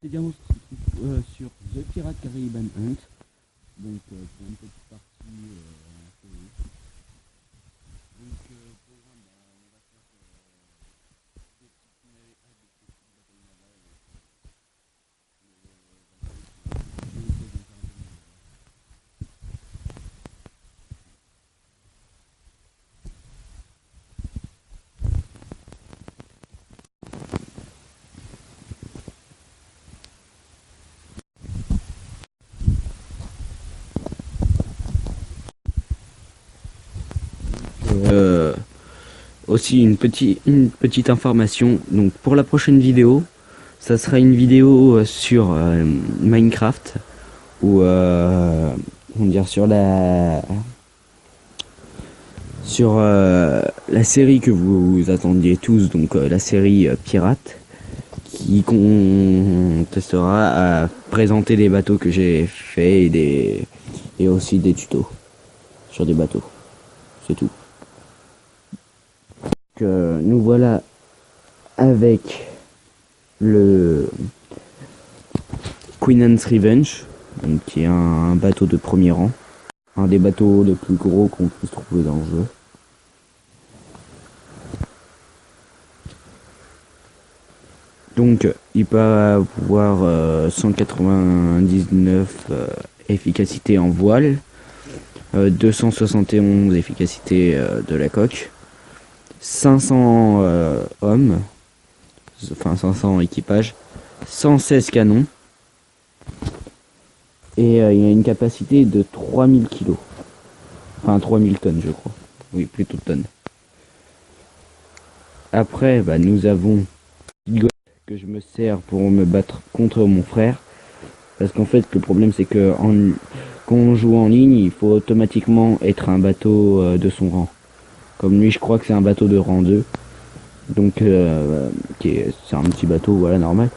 également sur The Pirate Caribbean Hunt, donc pour une petite partie en série. Donc programme, on va faire des petites batailles navales. Aussi une petite information, donc pour la prochaine vidéo, ça sera une vidéo sur Minecraft, ou on dire sur la série que vous attendiez tous, donc la série Pirate, qui contestera à présenter des bateaux que j'ai fait et aussi des tutos sur des bateaux. C'est tout. Nous voilà avec le Queen Anne's Revenge, donc qui est un bateau de premier rang, un des bateaux les plus gros qu'on puisse trouver dans le jeu. Donc il peut avoir 199 efficacité en voile, 271 efficacité de la coque, 500 hommes, enfin 500 équipages, 116 canons, et il a une capacité de 3000 kilos, enfin 3000 tonnes je crois, oui plutôt tonnes. Après nous avons que je me sers pour me battre contre mon frère, parce qu'en fait le problème c'est que quand on joue en ligne, il faut automatiquement être un bateau de son rang. Comme lui, je crois que c'est un bateau de rang 2. Donc, c'est un petit bateau, voilà, normal.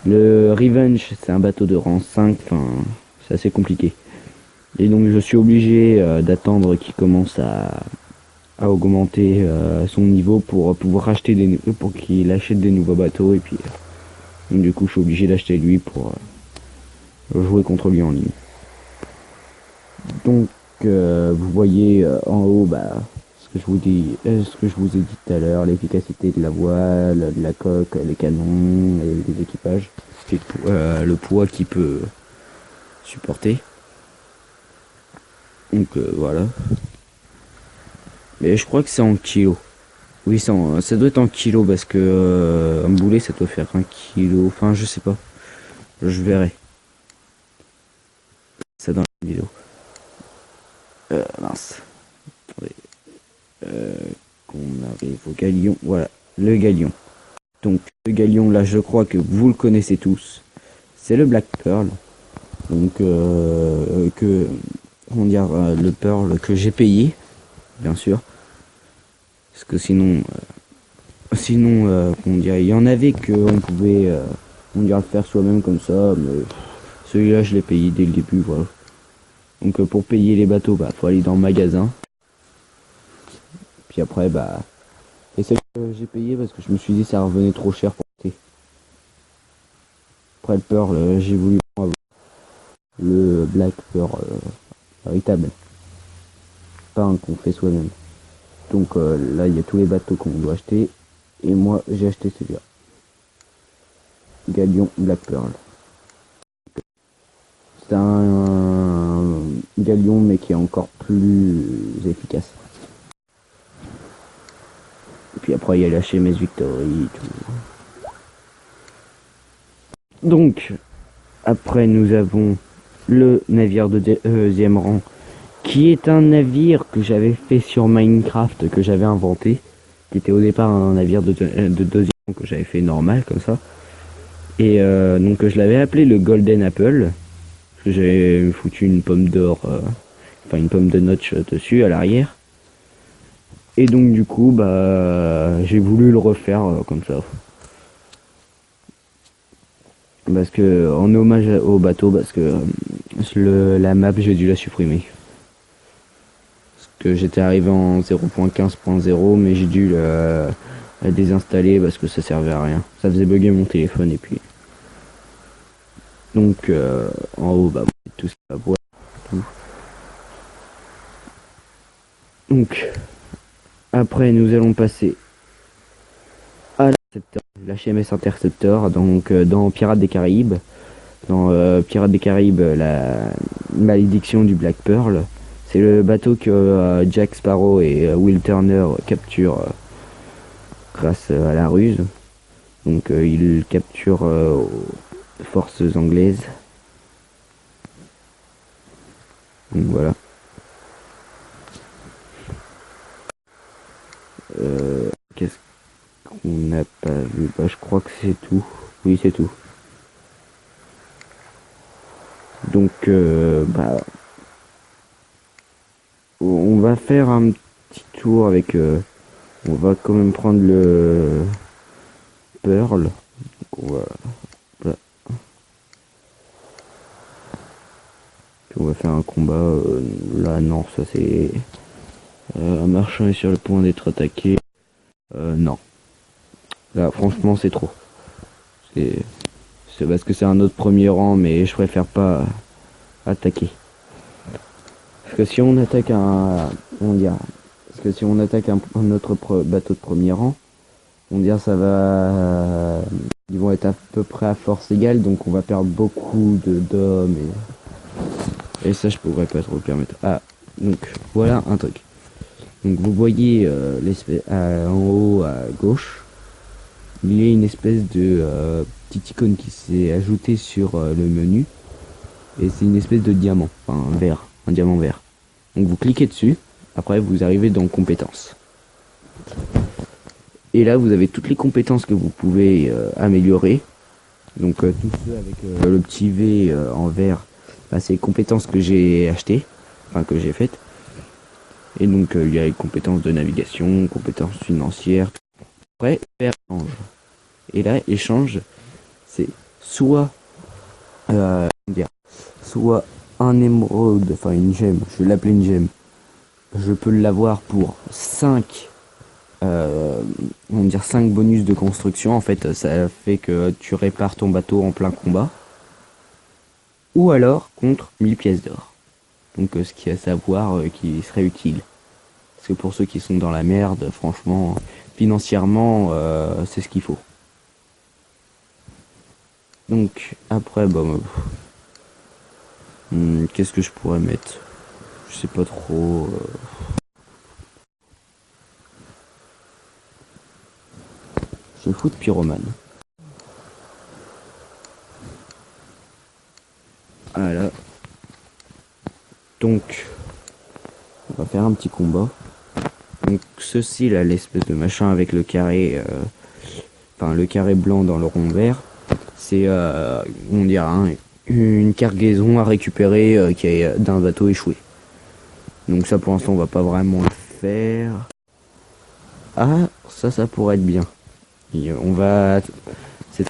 Le Revenge, c'est un bateau de rang 5. Enfin, c'est assez compliqué. Et donc, je suis obligé d'attendre qu'il commence à augmenter son niveau pour pouvoir acheter pour qu'il achète des nouveaux bateaux. Et puis, donc, du coup, je suis obligé d'acheter lui pour jouer contre lui en ligne. Donc, vous voyez en haut, ce que je vous ai dit tout à l'heure, l'efficacité de la voile, de la coque, les canons, et les équipages, et le poids qu'il peut supporter. Donc voilà. Mais je crois que c'est en kilos. Oui, ça doit être en kilos parce que un boulet ça doit faire 1 kilo. Enfin, je sais pas. Je verrai. Ça dans la vidéo. Mince. Attendez. Qu'on arrive au galion. Voilà, le galion. Donc le galion là, je crois que vous le connaissez tous. C'est le Black Pearl. Donc le Pearl que j'ai payé, bien sûr. Parce que sinon, il y en avait qu'on pouvait, le faire soi-même comme ça, mais celui-là je l'ai payé dès le début, voilà. Donc pour payer les bateaux, faut aller dans le magasin. Puis après, et celle que j'ai payé parce que je me suis dit ça revenait trop cher pour acheter. Après le Pearl, j'ai voulu prendre le Black Pearl véritable, pas un qu'on fait soi-même. Donc là il y a tous les bateaux qu'on doit acheter, et moi j'ai acheté celui-là, Galion Black Pearl. C'est un galion mais qui est encore plus efficace. Et puis après il y a la HMS Victory, tout. Donc après nous avons le navire de deuxième rang, qui est un navire que j'avais fait sur Minecraft, que j'avais inventé, qui était au départ un navire de deuxième rang que j'avais fait normal comme ça. Et donc je l'avais appelé le Golden Apple. J'ai foutu une pomme d'or, enfin une pomme de notch dessus à l'arrière. Et donc du coup j'ai voulu le refaire comme ça. Parce que en hommage au bateau, parce que la map j'ai dû la supprimer. Parce que j'étais arrivé en 0.15.0, mais j'ai dû la désinstaller parce que ça servait à rien. Ça faisait bugger mon téléphone et puis Donc en haut, bah, tout ce qui va boire. Tout. Donc après, nous allons passer à l'HMS Interceptor, donc dans Pirates des Caraïbes. Dans Pirates des Caraïbes, la malédiction du Black Pearl. C'est le bateau que Jack Sparrow et Will Turner capturent grâce à la ruse. Donc ils capturent aux forces anglaises. Donc voilà. Qu'est-ce qu'on n'a pas vu? Bah, je crois que c'est tout. Oui, c'est tout. Donc bah, on va faire un petit tour avec... on va quand même prendre le Pearl. Donc on va... Voilà. Puis on va faire un combat. Là, non, ça c'est... un marchand est sur le point d'être attaqué. Non. Là, franchement, c'est trop. C'est parce que c'est un autre premier rang, mais je préfère pas attaquer. Parce que si on attaque on dirait, parce que si on attaque un autre bateau de premier rang, on dirait ça va, ils vont être à peu près à force égale, donc on va perdre beaucoup d'hommes et ça je pourrais pas trop le permettre. Ah, donc voilà un truc. Donc vous voyez en haut à gauche, il y a une espèce de petite icône qui s'est ajoutée sur le menu et c'est une espèce de diamant, enfin un diamant vert. Donc vous cliquez dessus, après vous arrivez dans compétences. Et là vous avez toutes les compétences que vous pouvez améliorer. Donc tous ceux avec le petit V en vert, bah, c'est les compétences que j'ai achetées, enfin que j'ai faites. Et donc il y a les compétences de navigation, compétences financières. Après, faire échange. Et là, échange, c'est soit dire, soit un émeraude, enfin une gemme, je vais l'appeler une gemme. Je peux l'avoir pour 5 on va dire 5 bonus de construction. En fait, ça fait que tu répares ton bateau en plein combat. Ou alors contre 1000 pièces d'or. Donc ce qui est à savoir qui serait utile. Parce que pour ceux qui sont dans la merde, franchement, financièrement, c'est ce qu'il faut. Donc après, bah, qu'est-ce que je pourrais mettre? Je sais pas trop. Je fous de pyromane. Voilà. Donc, on va faire un petit combat. Donc ceci là, l'espèce de machin avec le carré, enfin le carré blanc dans le rond vert, c'est on dirait une cargaison à récupérer qui est d'un bateau échoué. Donc ça pour l'instant on va pas vraiment le faire. Ah ça pourrait être bien. Et on va c'est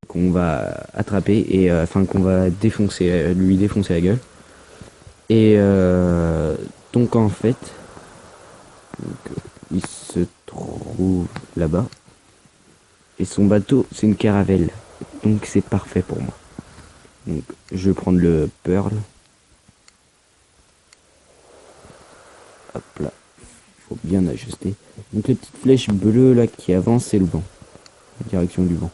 qu'on va attraper et enfin qu'on va défoncer lui défoncer la gueule. Et donc en fait donc, il se trouve là-bas. Et son bateau, c'est une caravelle. Donc c'est parfait pour moi. Donc je vais prendre le Pearl. Hop là. Faut bien ajuster. Donc les petites flèches bleues là qui avancent, c'est le vent. La direction du vent.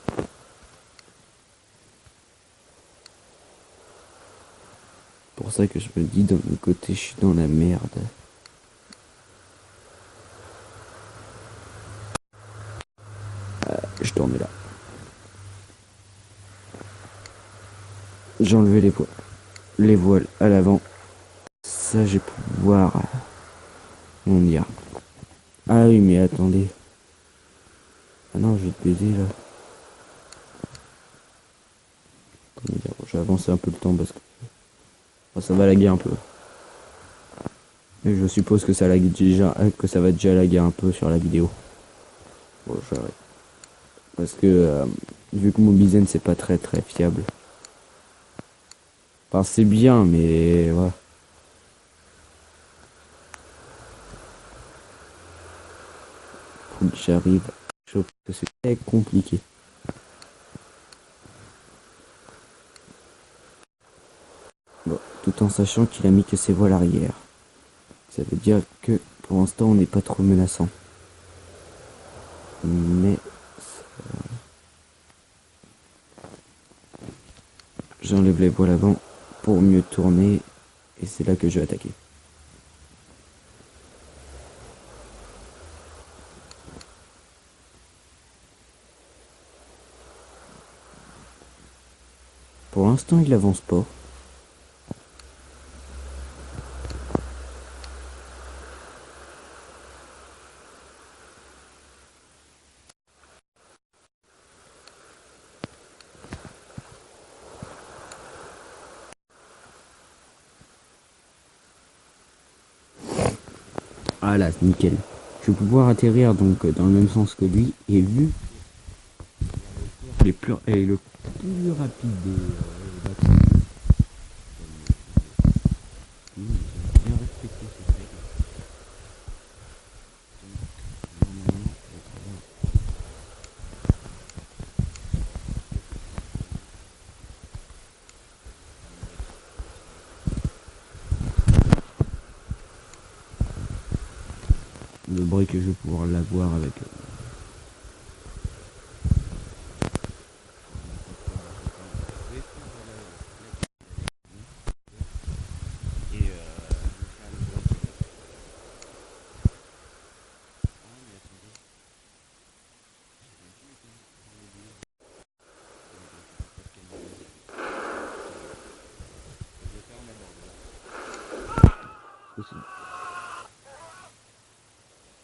Pour ça que je me dis, d'un côté, je suis dans la merde. Je dormais là. J'ai enlevé les voiles à l'avant. Ça, j'ai pouvoir. On y a. Ah oui, mais attendez. Ah non, je vais te baiser là. Comment dire, j'ai avancé un peu le temps parce que ça va laguer un peu. Et je suppose que ça lague déjà, que ça va déjà laguer un peu sur la vidéo. Bon, j'arrête. Parce que vu que mon Mobizen c'est pas très très fiable. Enfin c'est bien mais voilà. Faut que j'arrive. Je trouve que c'est très compliqué. Bon, tout en sachant qu'il a mis que ses voiles arrière. Ça veut dire que pour l'instant on n'est pas trop menaçant. Mais j'enlève les voiles avant pour mieux tourner et c'est là que je vais attaquer. Pour l'instant il avance pas. Ah là, nickel. Je vais pouvoir atterrir donc dans le même sens que lui et vu le plus rapide des bateaux. J'ai bien respecté ces règles. Normalement, le break je vais pouvoir l'avoir avec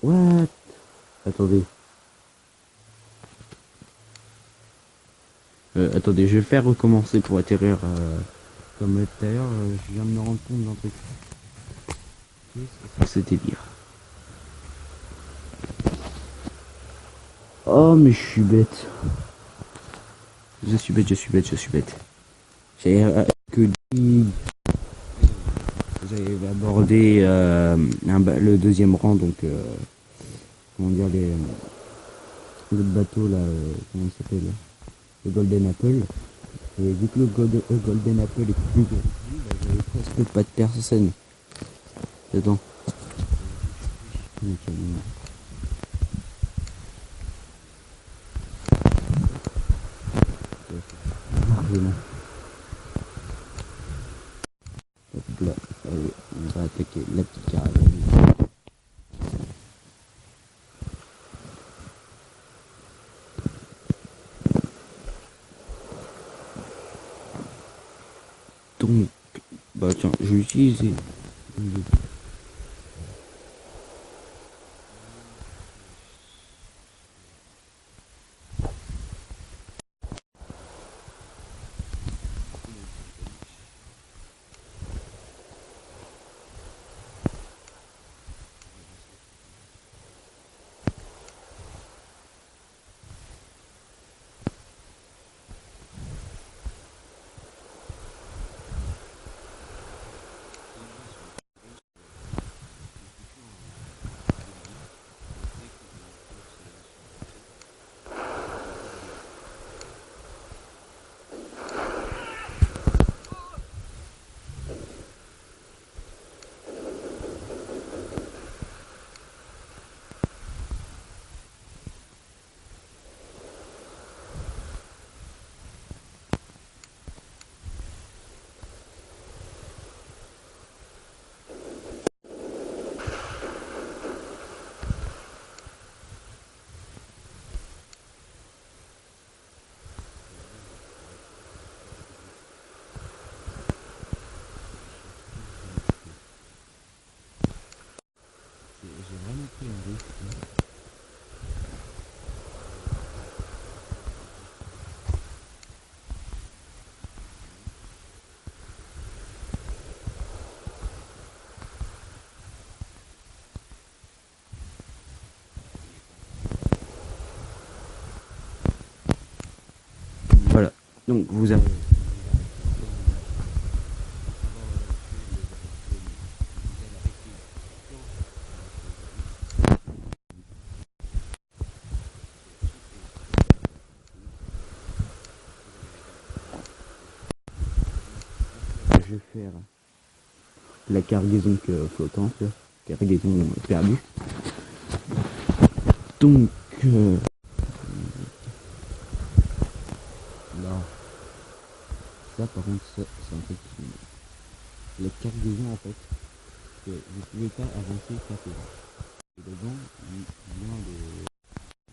What? Attendez. Attendez, je vais faire recommencer pour atterrir comme tout à l'heure. Je viens de me rendre compte d'un truc. Qu'est-ce que c'est délire? Oh, mais je suis bête. Je suis bête, je suis bête, je suis bête. J'avais que dit. J'avais abordé le deuxième rang, donc comment dire l'autre bateau là, comment il s'appelle? Le Golden Apple. Et vu que le Golden Apple est plus gros, bah, j'avais presque pas de personne dedans. Nickel. Largement. Donc là, allez, on va attaquer la petite caravane. Donc, bah tiens, je vais utiliser j'ai vraiment pris un risque. Voilà. Donc vous avez vais faire la cargaison flottante, cargaison perdue. Donc là, ça par contre, ça c'est un truc qui... La cargaison en fait, que vous pouvez pas avancer qu'à là. Et le vent, il vient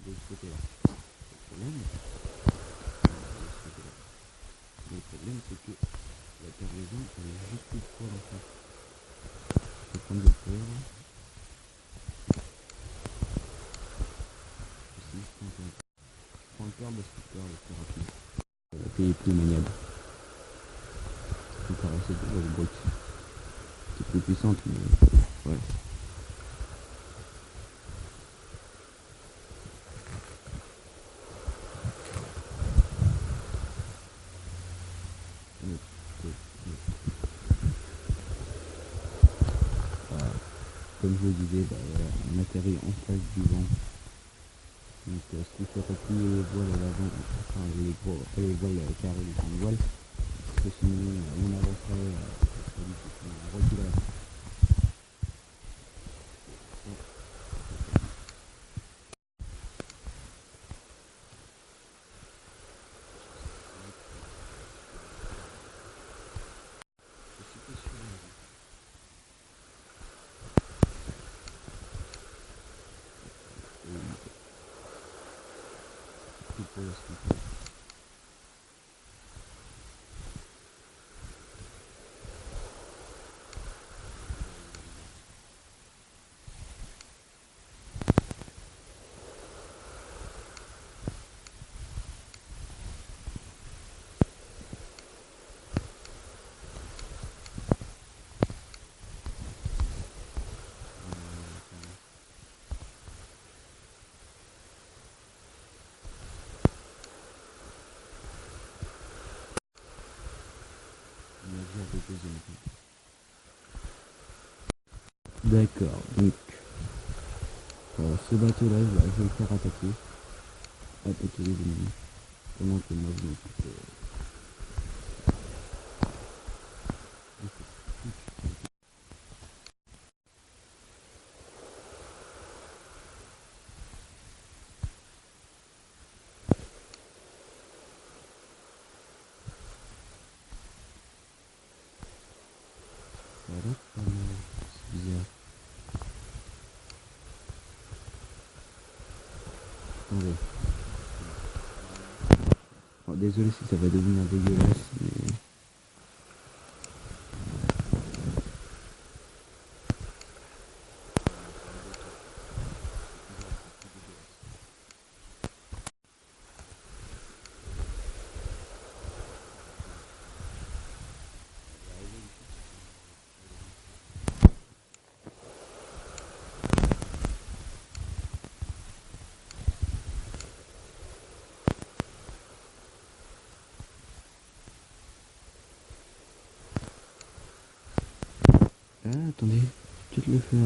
de ce côté-là. Le problème, c'est que la cargaison, elle est juste une fois en face. Je vais prendre le peur. Je prends le peur parce que le peur est plus rapide. La paix est plus maniable. Comparé à cette grosse brute. C'est plus puissante, mais ouais. Comme je le disais, on atterrit en face du vent. Donc ce qui ferait plus les voiles à l'avant, enfin les voiles carrées, les grandes voiles, parce que sinon on avancerait, on reculerait. Pour le ski. D'accord, donc ce bateau-là, je vais le faire attaquer les ennemis, pendant que moi je m'occupe. Voilà, c'est bizarre. Attendez. Bon, désolé si ça va devenir dégueulasse, mais... Ah, attendez, peut-être le faire...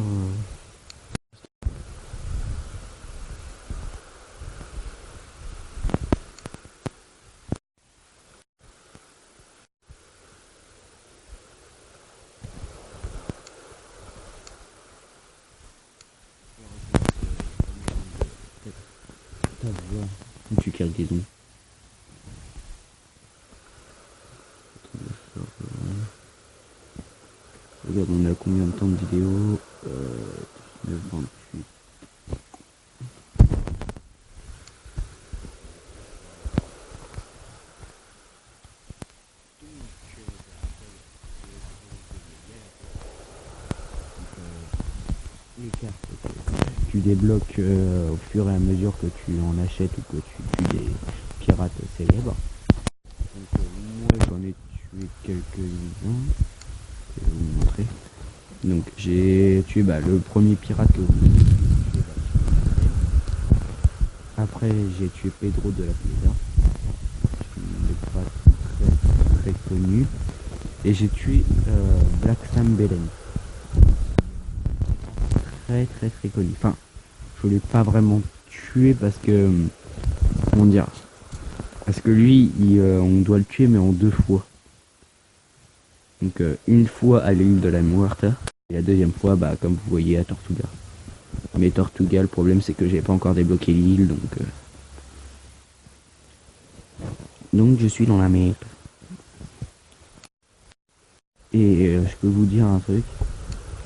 ta voix. Où tu cargaison. Regarde, on a combien de temps de vidéo 28. Les cartes que tu débloques au fur et à mesure que tu en achètes ou que tu tues des pirates célèbres. Donc moi j'en ai tué quelques-uns. Je vais vous montrer. Donc j'ai tué le premier pirate que vous tuez. Après j'ai tué Pedro de la Piedra. Il n'est pas très connu. Et j'ai tué Black Sam Belen. Très connu. Enfin, je l'ai pas vraiment tué parce que... comment dire, parce que lui, on doit le tuer mais en 2 fois. Donc une fois à l'île de la Muerta et la deuxième fois bah comme vous voyez à Tortuga. Mais Tortuga, le problème c'est que j'ai pas encore débloqué l'île donc je suis dans la merde. Et je peux vous dire un truc,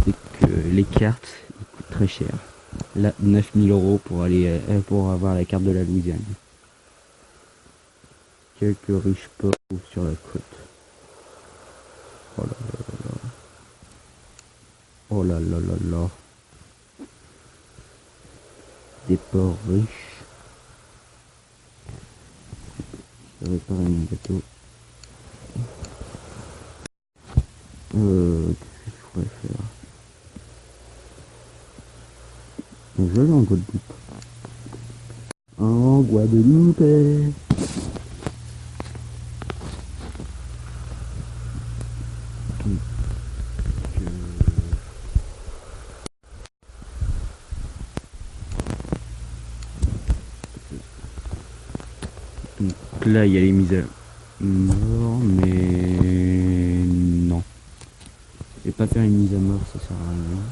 c'est que les cartes ils coûtent très cher. Là 9 000 € pour aller pour avoir la carte de la Louisiane. Quelques riches ports sur la côte. Oh là là là là. Oh là là là là. Des ports riches. Je vais réparer mon bateau. Qu'est-ce que je pourrais faire? Je vais en Guadeloupe. En Guadeloupe. Donc là il y a les mises à mort, mais non. Je vais pas faire une mise à mort, ça sert à rien.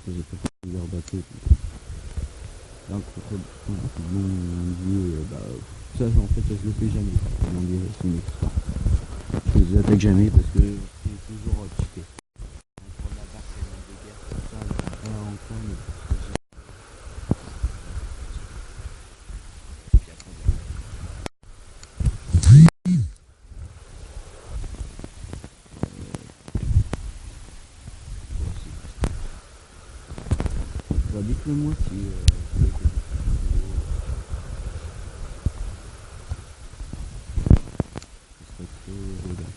J'ai pas fait leur bateau. Donc mon dieu, bah ça en fait ça je le fais jamais. Mon dieu, c'est une extra. Je les attaque jamais parce que c'est toujours cheaté. Pour la barre, c'est une de guerre comme ça, en coin, mais bah, dites-le moi si vous voulez que ce serait trop regarder.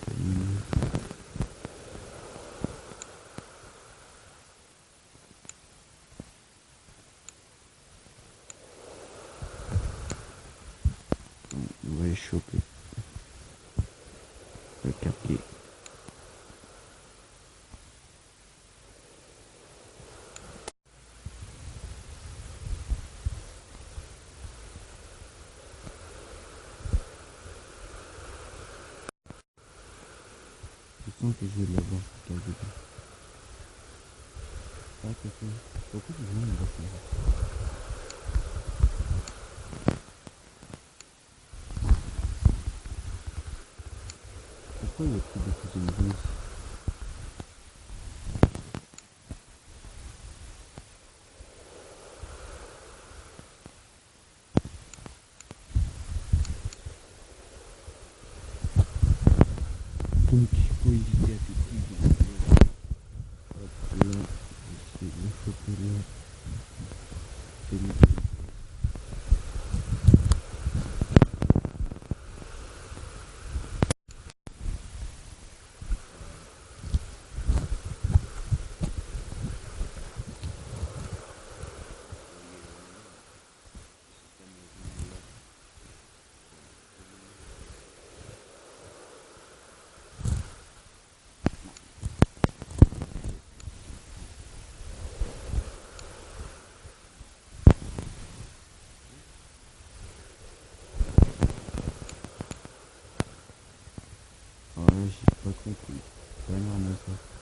On va les choper. Le quartier. Je sens que je vais l'avoir quelque part. Ah, c'est ça. Pourquoi je viens de voir ça? Pourquoi il y a plus de cuisine ici? Donc il faut éviter à tout prix de hop là, c'est le chocolat, c'est le ah, j'ai pas compris. C'est pas normal ça.